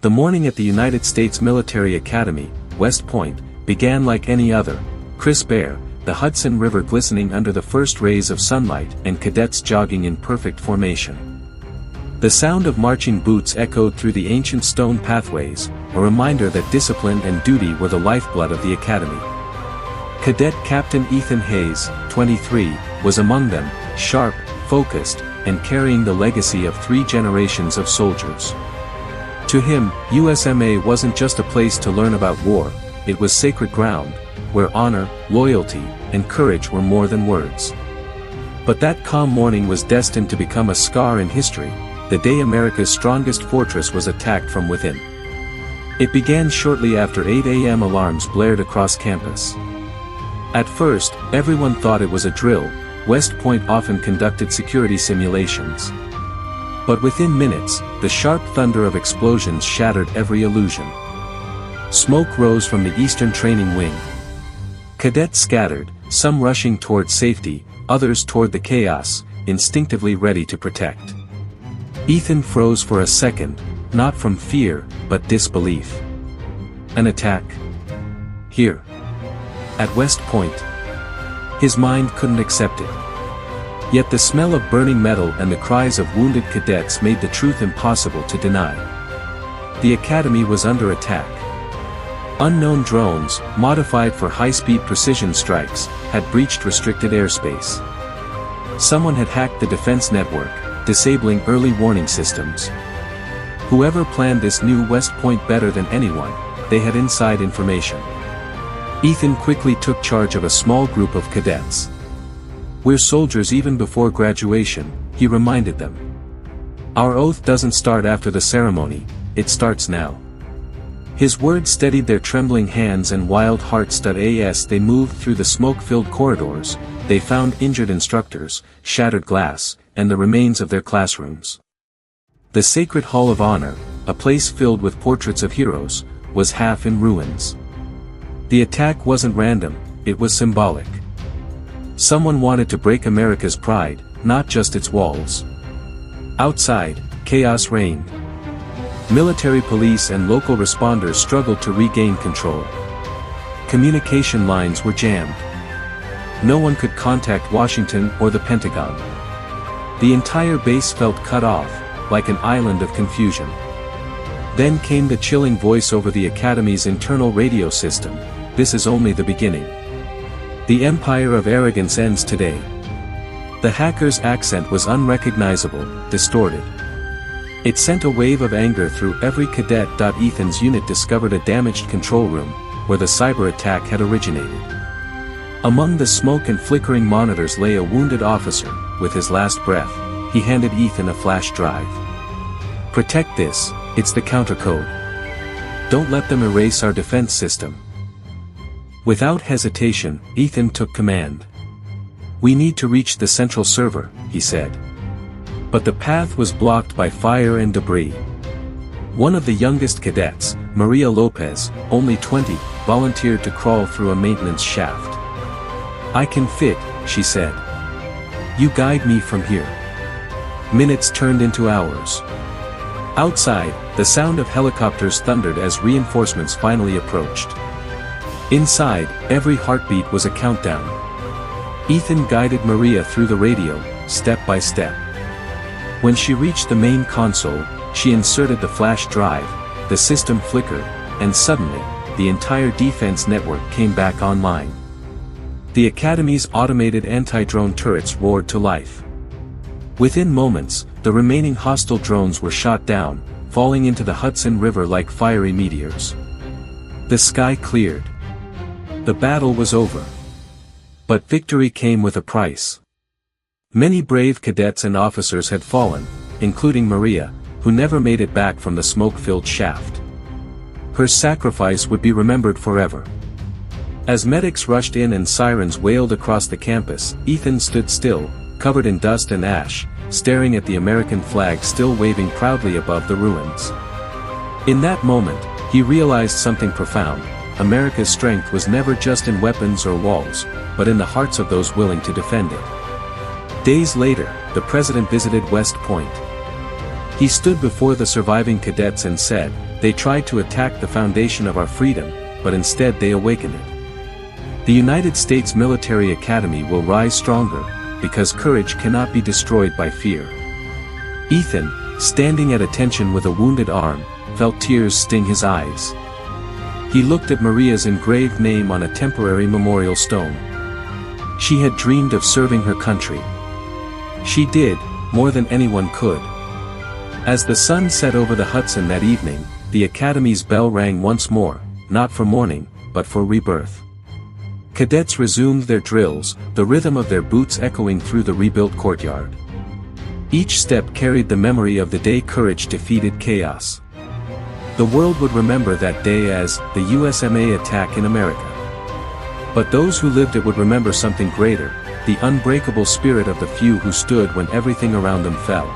The morning at the United States Military Academy, West Point, began like any other, crisp air, the Hudson River glistening under the first rays of sunlight and cadets jogging in perfect formation. The sound of marching boots echoed through the ancient stone pathways, a reminder that discipline and duty were the lifeblood of the academy. Cadet Captain Ethan Hayes, 23, was among them, sharp, focused, and carrying the legacy of 3 generations of soldiers. To him, USMA wasn't just a place to learn about war, it was sacred ground, where honor, loyalty, and courage were more than words. But that calm morning was destined to become a scar in history, the day America's strongest fortress was attacked from within. It began shortly after 8 a.m. alarms blared across campus. At first, everyone thought it was a drill. West Point often conducted security simulations. But within minutes, the sharp thunder of explosions shattered every illusion. Smoke rose from the eastern training wing. Cadets scattered, some rushing toward safety, others toward the chaos, instinctively ready to protect. Ethan froze for a second, not from fear, but disbelief. An attack? Here. At West Point. His mind couldn't accept it. Yet the smell of burning metal and the cries of wounded cadets made the truth impossible to deny. The academy was under attack. Unknown drones, modified for high-speed precision strikes, had breached restricted airspace. Someone had hacked the defense network, disabling early warning systems. Whoever planned this knew West Point better than anyone, they had inside information. Ethan quickly took charge of a small group of cadets. "We're soldiers even before graduation," he reminded them. "Our oath doesn't start after the ceremony, it starts now." His words steadied their trembling hands and wild hearts. As they moved through the smoke-filled corridors, they found injured instructors, shattered glass, and the remains of their classrooms. The Sacred Hall of Honor, a place filled with portraits of heroes, was half in ruins. The attack wasn't random, it was symbolic. Someone wanted to break America's pride, not just its walls. Outside, chaos reigned. Military police and local responders struggled to regain control. Communication lines were jammed. No one could contact Washington or the Pentagon. The entire base felt cut off, like an island of confusion. Then came the chilling voice over the Academy's internal radio system: "This is only the beginning. The empire of arrogance ends today." The hacker's accent was unrecognizable, distorted. It sent a wave of anger through every cadet. Ethan's unit discovered a damaged control room, where the cyber attack had originated. Among the smoke and flickering monitors lay a wounded officer. With his last breath, he handed Ethan a flash drive. "Protect this, it's the countercode. Don't let them erase our defense system." Without hesitation, Ethan took command. "We need to reach the central server," he said. But the path was blocked by fire and debris. One of the youngest cadets, Maria Lopez, only 20, volunteered to crawl through a maintenance shaft. "I can fit," she said. "You guide me from here." Minutes turned into hours. Outside, the sound of helicopters thundered as reinforcements finally approached. Inside, every heartbeat was a countdown. Ethan guided Maria through the radio, step by step. When she reached the main console, she inserted the flash drive, the system flickered, and suddenly, the entire defense network came back online. The Academy's automated anti-drone turrets roared to life. Within moments, the remaining hostile drones were shot down, falling into the Hudson River like fiery meteors. The sky cleared. The battle was over. But victory came with a price. Many brave cadets and officers had fallen, including Maria, who never made it back from the smoke-filled shaft. Her sacrifice would be remembered forever. As medics rushed in and sirens wailed across the campus, Ethan stood still, covered in dust and ash, staring at the American flag still waving proudly above the ruins. In that moment, he realized something profound: America's strength was never just in weapons or walls, but in the hearts of those willing to defend it. Days later, the president visited West Point. He stood before the surviving cadets and said, "They tried to attack the foundation of our freedom, but instead they awakened it. The United States Military Academy will rise stronger, because courage cannot be destroyed by fear." Ethan, standing at attention with a wounded arm, felt tears sting his eyes. He looked at Maria's engraved name on a temporary memorial stone. She had dreamed of serving her country. She did, more than anyone could. As the sun set over the Hudson that evening, the Academy's bell rang once more, not for mourning, but for rebirth. Cadets resumed their drills, the rhythm of their boots echoing through the rebuilt courtyard. Each step carried the memory of the day courage defeated chaos. The world would remember that day as the USMA Attack in America. But those who lived it would remember something greater, the unbreakable spirit of the few who stood when everything around them fell.